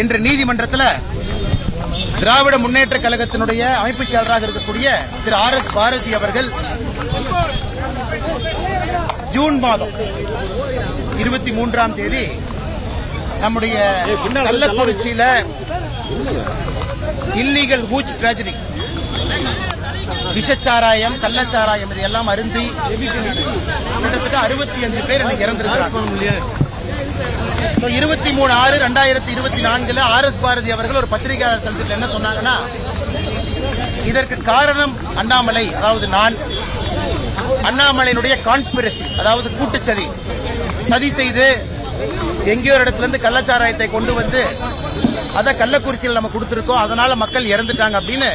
இன்று நீதிமன்றத்தில் திராவிட முன்னேற்ற கழகத்தினுடைய அமைப்புச் செயலராக இருக்கக்கூடிய திரு RS பாரதி அவர்கள் ஜூன் மாதம் 23ஆம் தேதி நம்முடைய கள்ளக்குறிச்சியில இல்லீகல் ஹூச் டிராஜடி விஷச்சாராயம் கள்ளச்சாராயம் இதையெல்லாம் அருந்தி கிட்டத்தட்ட 65 பேர் இறந்திருக்கிறாங்க. 23/6/2024 RS பாரதி அவர்கள் ஒரு பத்திரிகையாளர் சந்திப்பில் என்ன சொன்னாங்கன்னா, இதற்கு காரணம் அண்ணாமலை, அதாவது நான் அண்ணாமலையினுடைய கான்ஸ்பிரசி, அதாவது கூட்டுச்சதி சதி செய்து எங்கேயோ ஒரு இடத்துல இருந்து கள்ளச்சாராயத்தை கொண்டு வந்து அதை கள்ளக்குறிச்சியில் நம்ம கொடுத்திருக்கோம், அதனால மக்கள் இறந்துட்டாங்க அப்படின்னு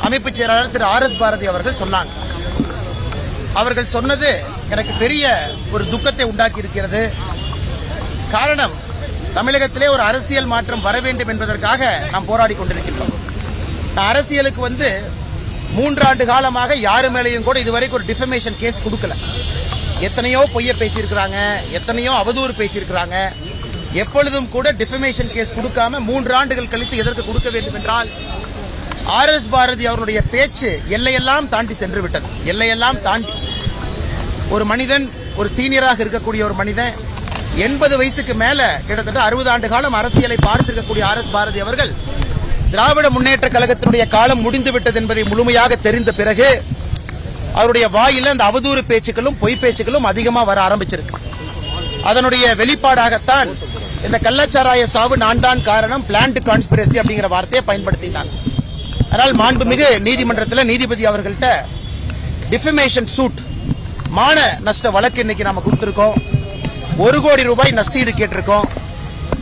அமைப்பு செயலாளர் திரு RS பாரதி அவர்கள் சொன்னாங்க. அவர்கள் சொன்னது எனக்கு பெரிய ஒரு துக்கத்தை உண்டாக்கி இருக்கிறது. காரணம், தமிழகத்திலே ஒரு அரசியல் மாற்றம் வர வேண்டும் என்பதற்காக நாம் போராடி கொண்டிருக்கின்றோம். அரசியலுக்கு 3 ஆண்டு காலமாக யாரு மேலேயும் கூட இதுவரைக்கும் ஒரு டிஃபமேஷன் கேஸ் கொடுக்கல. எத்தனையோ பொய்ய பேசியிருக்கிறாங்க, எத்தனையோ அவதூறு பேசியிருக்கிறாங்க. எப்பொழுதும் கூட டிஃபமேஷன் கேஸ் கொடுக்காம 3 ஆண்டுகள் கழித்து எதற்கு கொடுக்க வேண்டும் என்றால், RS பாரதி அவருடைய பேச்சு எல்லையெல்லாம் தாண்டி சென்று விட்டது. எல்லையெல்லாம் தாண்டி ஒரு மனிதன், ஒரு சீனியராக இருக்கக்கூடிய ஒரு மனிதன் 80 வயசுக்கு மேல கிட்டத்தட்ட 60 ஆண்டு காலம் அரசியலை பார்த்திருக்கக்கூடிய RS பாரதி அவர்கள் திராவிட முன்னேற்ற கழகத்தினுடைய காலம் முடிந்துவிட்டது என்பதை முழுமையாக தெரிந்த பிறகு அவருடைய வாயில அந்த அவதூறு பேச்சுக்களும் பொய் பேச்சுக்களும் அதிகமா வர ஆரம்பிச்சிருக்கு. அதனுடைய வெளிப்பாடாகத்தான் இந்த கள்ளச்சாராய சாவு நான் தான் காரணம், பிளான்ட் கான்ஸ்பிரசி அப்படிங்கிற வார்த்தையை பயன்படுத்தினார். அதனால் மாண்புமிகு நீதிமன்றத்தில் நீதிபதி அவர்கள்ட்ட டிஃபமேஷன் சூட், மான நஷ்ட வழக்கு இன்னைக்கு நாம கொடுத்திருக்கோம். 1 கோடி ரூபாய் நஷ்டீடு கேட்டிருக்கோம்.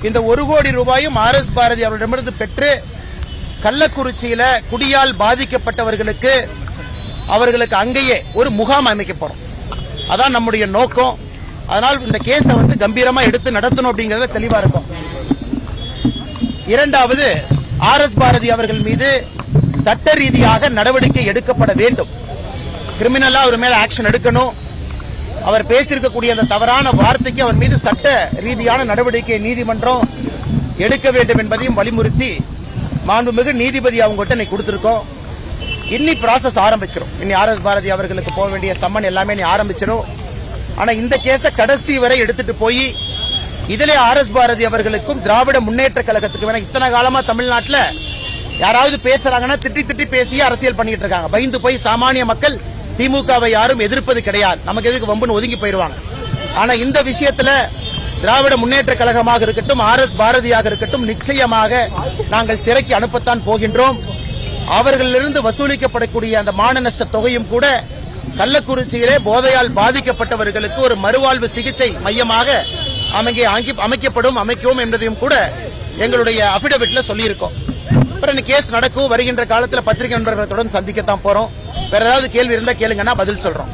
இந்த 1 கோடி ரூபாயும் RS பாரதி அவர்களிடமிருந்து பெற்று கள்ளக்குறிச்சியில குடியால் பாதிக்கப்பட்டவர்களுக்கு அவர்களுக்கு அங்கேயே ஒரு முகாம் அமைக்க போறோம். அதான் நம்முடைய நோக்கம். அதனால் இந்த கேஸை கம்பீரமா எடுத்து நடத்தணும் அப்படிங்கறத தெளிவா இருக்கும். இரண்டாவது, RS பாரதி அவர்கள் மீது சட்ட ரீதியாக நடவடிக்கை எடுக்கப்பட வேண்டும். கிரிமினலா அவர் மேல ஆக்ஷன் எடுக்கணும். அவர் பேசியிருக்கக்கூடிய அந்த தவறான வார்த்தைக்கு அவர் மீது சட்ட ரீதியான நடவடிக்கை நீதிமன்றம் எடுக்க வேண்டும் என்பதையும் வலியுறுத்தி மாண்புமிகு நீதிபதி அவங்ககிட்ட இன்னைக்கு கொடுத்திருக்கோம். இன்னி ப்ராசஸ் ஆரம்பிச்சிடும். இன்னி RS பாரதி அவர்களுக்கு போக வேண்டிய சம்மன் எல்லாமே ஆரம்பிச்சிடும். ஆனா இந்த கேஸை கடைசி வரை எடுத்துட்டு போய் இதிலே RS பாரதி அவர்களுக்கும் திராவிட முன்னேற்ற கழகத்துக்கு வேணா இத்தனை காலமா தமிழ்நாட்டில் யாராவது பேசுறாங்கன்னா திட்டி பேசி அரசியல் பண்ணிட்டு இருக்காங்க. பயந்து போய் சாமானிய மக்கள் திமுகவை யாரும் எதிர்ப்பது கிடையாது. நமக்கு எதுக்கு வம்புன்னு ஒதுங்கி போயிடுவாங்க. ஆனா இந்த விஷயத்துல திராவிட முன்னேற்ற கழகமாக இருக்கட்டும், RS பாரதியாக இருக்கட்டும், நிச்சயமாக நாங்கள் சிறைக்கு அனுப்பத்தான் போகின்றோம். அவர்களிலிருந்து வசூலிக்கப்படக்கூடிய அந்த மான நஷ்ட தொகையும் கூட கள்ளக்குறிச்சியிலே போதையால் பாதிக்கப்பட்டவர்களுக்கு ஒரு மறுவாழ்வு சிகிச்சை மையமாக அமைக்கவும் என்பதையும் கூட எங்களுடைய அபிடவிட்ல சொல்லியிருக்கோம். அப்புறம் கேஸ் நடக்கும். வருகின்ற காலத்தில் பத்திரிகை நண்பர்களுடன் சந்திக்கத்தான் போறோம். வேற ஏதாவது கேள்வி இருந்தா கேளுங்கன்னா பதில் சொல்றோம்.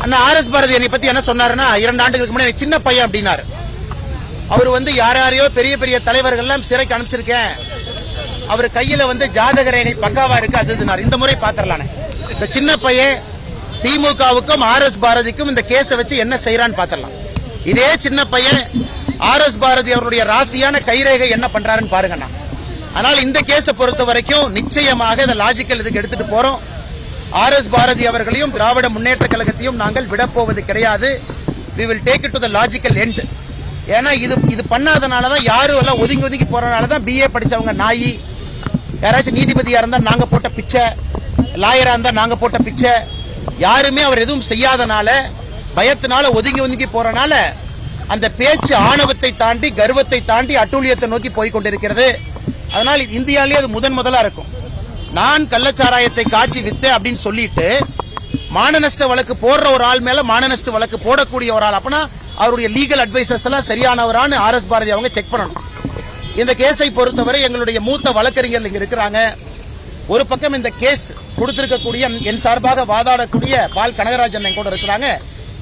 அண்ணா RS பாரதி என்னை பத்தி என்ன சொன்னாருன்னா, 2 ஆண்டுகளுக்கு முன்னாடி சின்ன பையன் அப்படின்னாரு. அவர் யாரையோ பெரிய பெரிய தலைவர்கள் எல்லாம் சிறைக்கு அனுப்பிச்சிருக்கேன், அவர் கையில ஜாதக ரேகை பக்காவா இருக்கு அது. இந்த முறை பாத்திரலானே இந்த சின்ன பையன் திமுகவுக்கும் RS பாரதிக்கும் இந்த கேஸை வச்சு என்ன செய்யறான்னு பாத்திரலாம். இதே சின்ன பையன் RS பாரதி அவருடைய ராசியான கைரேகை என்ன பண்றாருன்னு பாருங்கண்ணா. ஆனால் இந்த கேஸை பொறுத்த வரைக்கும் நிச்சயமாக இந்த லாஜிக்கல் இதுக்கு எடுத்துட்டு போறோம். RS பாரதி அவர்களையும் திராவிட முன்னேற்ற கழகத்தையும் நாங்கள் விடப்போவது கிடையாது. we will take it to the logical end. ஏன்னா இது பண்ணாதனாலதான் யாரும் எல்லாம் ஒதுங்கி போறதுனாலதான் BA படிச்சவங்க நாயி, யாராச்சும் நீதிபதியா இருந்தா நாங்க போட்ட பிச்சை, லாயரா இருந்தா நாங்க போட்ட பிச்சை, யாருமே அவர் எதுவும் செய்யாதனால பயத்தினால ஒதுங்கி போறனால அந்த பேச்சு ஆணவத்தை தாண்டி கர்வத்தை தாண்டி அட்டூழியத்தை நோக்கி போய் கொண்டிருக்கிறது. அதனால் இந்தியாவிலேயே அது முதலா இருக்கும். நான் கள்ளச்சாராயத்தை காட்சி வித்தேன் அப்படின்னு சொல்லிட்டு மான நஷ்ட வழக்கு போடுற ஒரு ஆள் மேல மான நஷ்ட வழக்கு போடக்கூடிய ஒரு ஆள், அப்பனா அவருடைய லீகல் அட்வைசர்ஸ் எல்லாம் சரியானவரான்னு RS பாரதி அவங்க செக் பண்ணணும். இந்த கேஸை பொறுத்தவரை எங்களுடைய மூத்த வழக்கறிஞர்கள் இங்க இருக்கிறாங்க. ஒரு பக்கம் இந்த கேஸ் கொடுத்திருக்கக்கூடிய என் சார்பாக வாதாடக்கூடிய பால் கனகராஜன் கூட இருக்கிறாங்க.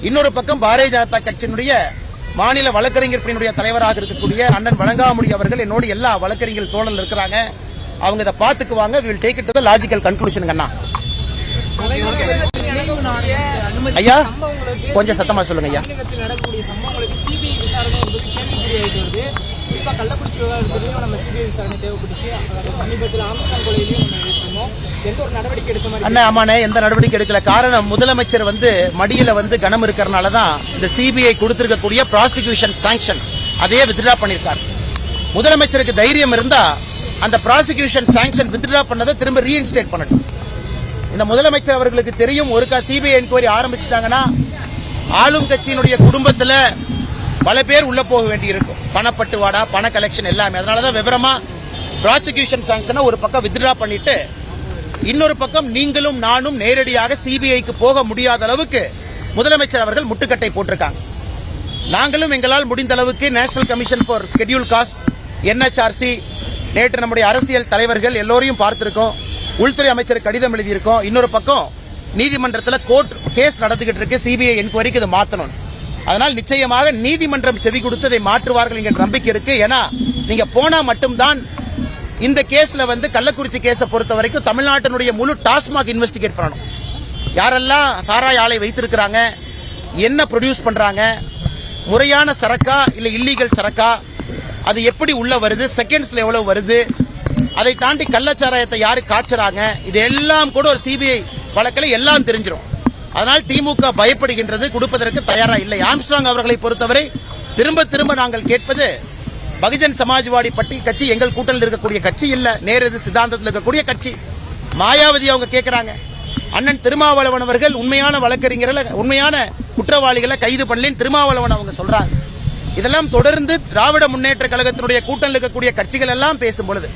இன்னொரு பக்கம் பாரதிய ஜனதா கட்சியினுடைய மாநில வழக்கறிஞர் பிரிவினுடைய தலைவராக இருக்கக்கூடிய அண்ணன் வழங்காமுடி அவர்கள் என்னோட எல்லா வழக்கறிஞர் தோழல் இருக்கிறாங்க. அவங்க இதை பார்த்துக்குவாங்க. we will take it to the logical conclusion. அண்ணா ஐயா கொஞ்சம் சத்தமா சொல்லுங்க ஐயா. நடக்கக்கூடிய சம்பவங்களுக்கு சிபிஐ விசாரணை என்பது கேள்விக்குறியாயிட்டு வருது. குறிப்பா கள்ளக்குறிச்சி விவகாரத்திலையும் நம்ம சிபிஐ விசாரணை தேவைப்பட்டுச்சு. சமீபத்தில் ஆம்ஸ்டாங் கொலையிலையும் நம்ம எடுத்துருந்தோம். எந்த ஒரு நடவடிக்கை எடுத்த மாதிரி அண்ணா ஆமாண்ணே, எந்த நடவடிக்கை எடுக்கல. காரணம் முதலமைச்சர் மடியில கனம் இருக்கிறனாலதான் இந்த சிபிஐ கொடுத்திருக்கக்கூடிய ப்ராசிக்யூஷன் சாங்ஷன் அதையே வித்ட்ரா பண்ணிருக்காரு. முதலமைச்சருக்கு தைரியம் இருந்தா அந்த ப்ராசிக்யூஷன் சாங்ஷன் வித்ட்ரா பண்ணதை திரும்ப ரீஇன்ஸ்டேட் பண்ணட்டும். இந்த முதலமைச்சர் அவர்களுக்கு தெரியும், ஒருக்கா சிபிஐ என்கொயரி ஆரம்பிச்சுட்டாங்கன்னா ஆளும் கட்சியினுடைய குடும்பத்துல பல பேர் உள்ள போக வேண்டி இருக்கும். பணப்பட்டுவாடா, பண கலெக்ஷன் எல்லாமே. அதனாலதான் விவரமா ப்ராசிக்யூஷன் சாங்ஷனை ஒரு பக்கம் வித்ட்ரா பண்ணிட்டு இன்னொரு பக்கம் நீங்களும் நானும் நேரடியாக சிபிஐக்கு போக முடியாத அளவுக்கு முதலமைச்சர் அவர்கள் முட்டுக்கட்டை போட்டிருக்காங்க. நாங்களும் எங்களால் முடிந்த அளவுக்கு national commission for scheduled caste, NHRC, நேற்று நம்முடைய அரசியல் தலைவர்கள் எல்லோரையும் பார்த்திருக்கோம். உள்துறை அமைச்சர் கடிதம் எழுதியிருக்கோம். இன்னொரு பக்கம் நீதிமன்றத்தில் கோர்ட் கேஸ் நடந்துகிட்டு இருக்கு, சிபிஐ என்கொயரிக்கு இதை மாற்றணும். அதனால் நிச்சயமாக நீதிமன்றம் செவி கொடுத்து இதை மாற்றுவார்கள் என்கிற நம்பிக்கை இருக்கு. ஏன்னா நீங்க போனா மட்டும்தான் இந்த கேஸ்ல கள்ளக்குறிச்சி கேஸை பொறுத்த வரைக்கும் தமிழ்நாட்டினுடைய முழு டாஸ்மாக் இன்வெஸ்டிகேட் பண்ணணும். யாரெல்லாம் சாராய ஆலை வைத்திருக்கிறாங்க, என்ன ப்ரொடியூஸ் பண்றாங்க, முறையான சரக்கா இல்ல இல்லீகல் சரக்கா, அது எப்படி உள்ள வருது, செகண்ட்ஸ்ல எவ்வளவு வருது, அதை தாண்டி கள்ளச்சாராயத்தை யாரு காய்ச்சறாங்க, இது எல்லாம் கூட ஒரு சிபிஐ வழக்கில் எல்லாம் தெரிஞ்சிடும். அதனால் திமுக பயப்படுகின்றது, கொடுப்பதற்கு தயாரா இல்லை. ஆம்ஸ்ட்ராங் அவர்களை பொறுத்தவரை திரும்ப திரும்ப நாங்கள் கேட்பது, பகுஜன் சமாஜ்வாடி கட்சி எங்கள் கூட்டத்தில் இருக்கக்கூடிய கட்சி இல்ல, நேரடி சித்தாந்தத்தில் இருக்கக்கூடிய கட்சி. மாயாவதி அவங்க கேட்கிறாங்க, அண்ணன் திருமாவளவன் அவர்கள் உண்மையான வழக்கறிஞர்களை, உண்மையான குற்றவாளிகளை கைது பண்ணலன்னு திருமாவளவன் அவங்க சொல்றாங்க. இதெல்லாம் தொடர்ந்து திராவிட முன்னேற்ற கழகத்தினுடைய கூட்டத்தில் இருக்கக்கூடிய கட்சிகள் எல்லாம் பேசும் பொழுது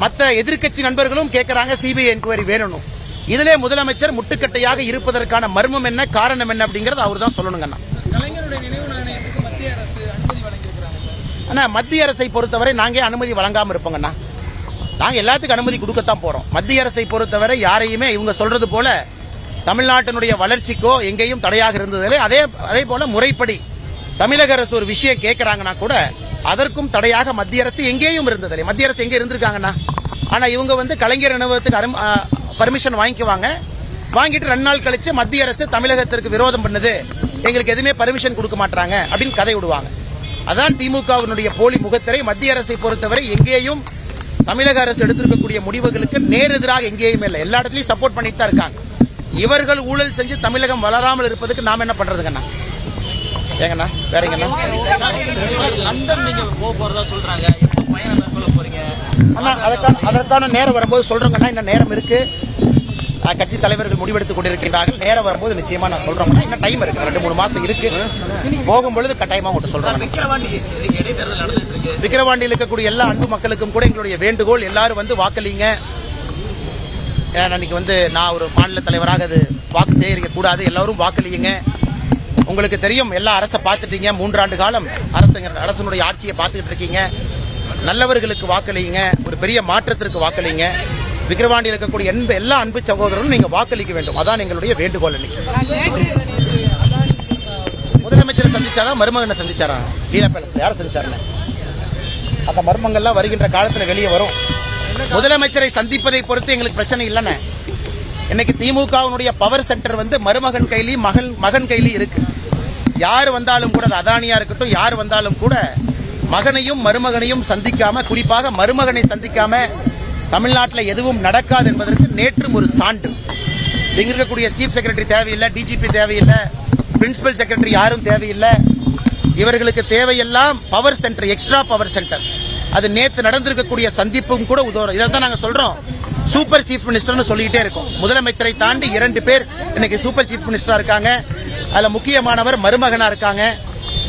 மற்ற எதிர்க்கட்சி நண்பர்களும் கேட்கிறாங்க சிபிஐ என்கொயரி வேணும். இதிலே முதலமைச்சர் முட்டுக்கட்டையாக இருப்பதற்கான மர்மம் என்ன, காரணம் என்ன அப்படிங்கறது அவர் தான் சொல்லணுங்க. மத்திய அரசை பொறுத்தவரை நாங்க அனுமதி வழங்காம இருப்போங்கண்ணா. நாங்க எல்லாத்துக்கும் அனுமதி கொடுக்கத்தான் போறோம். மத்திய அரசை பொறுத்தவரை யாரையுமே இவங்க சொல்றது போல தமிழ்நாட்டினுடைய வளர்ச்சிக்கோ எங்கேயும் தடையாக இருந்ததில்லை. அதே போல முறைப்படி தமிழக அரசு ஒரு விஷயம் கேட்கறாங்கன்னா கூட அதற்கும் தடையாக மத்திய அரசு எங்கேயும் இருந்ததில்லை. மத்திய அரசு எங்க இருந்திருக்காங்கன்னா, ஆனா இவங்க கலைஞர் நினைவகத்துக்கு பர்மிஷன் வாங்கிக்குவாங்க, வாங்கிட்டு 2 நாள் கழிச்சு மத்திய அரசு தமிழகத்திற்கு விரோதம் பண்ணுது, எங்களுக்கு எதுவுமே பர்மிஷன் கொடுக்க மாட்டாங்க அப்படின்னு கதை விடுவாங்க. அதான் திமுகவினுடைய போலி முகத்திரை. மத்திய அரசை பொறுத்தவரை எங்கேயும் தமிழக அரசு எடுத்திருக்கக்கூடிய முடிவுகளுக்கு நேரெதிராக எங்கேயும் இல்லை, எல்லா இடத்துலயும் சப்போர்ட் பண்ணிட்டு தான் இருக்காங்க. இவர்கள் ஊழல் செஞ்சு தமிழகம் வளராமல் இருப்பதுக்கு நாம என்ன பண்றதுங்கண்ணா? ஏங்கண்ணா வேறங்கண்ணா, அதற்கான நேரம் வரும்போது சொல்றோங்கண்ணா. இன்னும் நேரம் இருக்கு, கட்சி தலைவர்கள் முடிவெடுத்துக் கொண்டிருக்கிறார்கள். நேரம் வரும்போது நிச்சயமா நான் சொல்றேன். இன்னும் டைம் இருக்கு, 2-3 மாசம் இருக்கு. போகும்பொழுது கட்டாயமா உங்கள்கிட்ட சொல்றேன். விக்கிரவாண்டியில் இருக்கக்கூடிய எல்லா அன்பு மக்களுக்கும் கூட எங்களுடைய வேண்டுகோள், எல்லாரும் வாக்களிங்க. அன்னைக்கு நான் ஒரு மாநில தலைவராக அது வாக்கு சேகரிக்க கூடாது, எல்லாரும் வாக்களியுங்க. உங்களுக்கு தெரியும், எல்லா அரசை பார்த்துட்டீங்க, 3 ஆண்டு காலம் அரசனுடைய ஆட்சியை பார்த்துக்கிட்டு இருக்கீங்க. நல்லவர்களுக்கு வாக்களியுங்க, ஒரு பெரிய மாற்றத்திற்கு வாக்களிங்க. விக்கிரவாண்டியில் இருக்கக்கூடிய எல்லா அன்பு சகோதரரும் நீங்க வாக்களிக்க வேண்டும், அதான் எங்களுடைய வேண்டுகோள். முதலமைச்சரை சந்திச்சாதான் மருமகனை சந்திச்சாரா? லீலா பேலஸ் யாரை சந்திச்சாருன்னு அந்த மர்மங்கள்லாம் வருகின்ற காலத்துல வெளியே வரும். முதலமைச்சரை சந்திப்பதை பொறுத்து எங்களுக்கு பிரச்சனை இல்லைன்னு. இன்னைக்கு திமுகவினுடைய பவர் சென்டர் மருமகன் கையிலையும் மகன் கையிலையும் இருக்கு. யார் வந்தாலும் கூட, அதானியா இருக்கட்டும், யார் வந்தாலும் கூட மகனையும் மருமகனையும் சந்திக்காம, குறிப்பாக மருமகனை சந்திக்காம தமிழ்நாட்டில் எதுவும் நடக்காது என்பதற்கு நேற்றும் ஒரு சான்று. இங்க இருக்கக்கூடிய சீஃப் செக்ரட்டரி தேவையில்லை, டிஜிபி தேவையில்லை, பிரின்சிபல் செக்ரட்டரி யாரும் தேவையில்லை. இவர்களுக்கு தேவையெல்லாம் power centre, extra power centre. அது நேற்று நடந்திருக்கக்கூடிய சந்திப்பும் கூட உதவும். இதைத்தான் நாங்க சொல்றோம், சூப்பர் சீஃப் மினிஸ்டர்னு சொல்லிக்கிட்டே இருக்கோம். முதலமைச்சரை தாண்டி 2 பேர் இன்னைக்கு சூப்பர் சீஃப் மினிஸ்டரா இருக்காங்க. அதுல முக்கியமானவர் மருமகனா இருக்காங்க.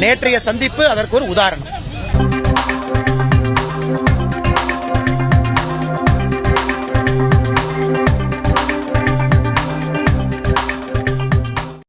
நேற்றைய சந்திப்பு அதற்கு ஒரு உதாரணம்.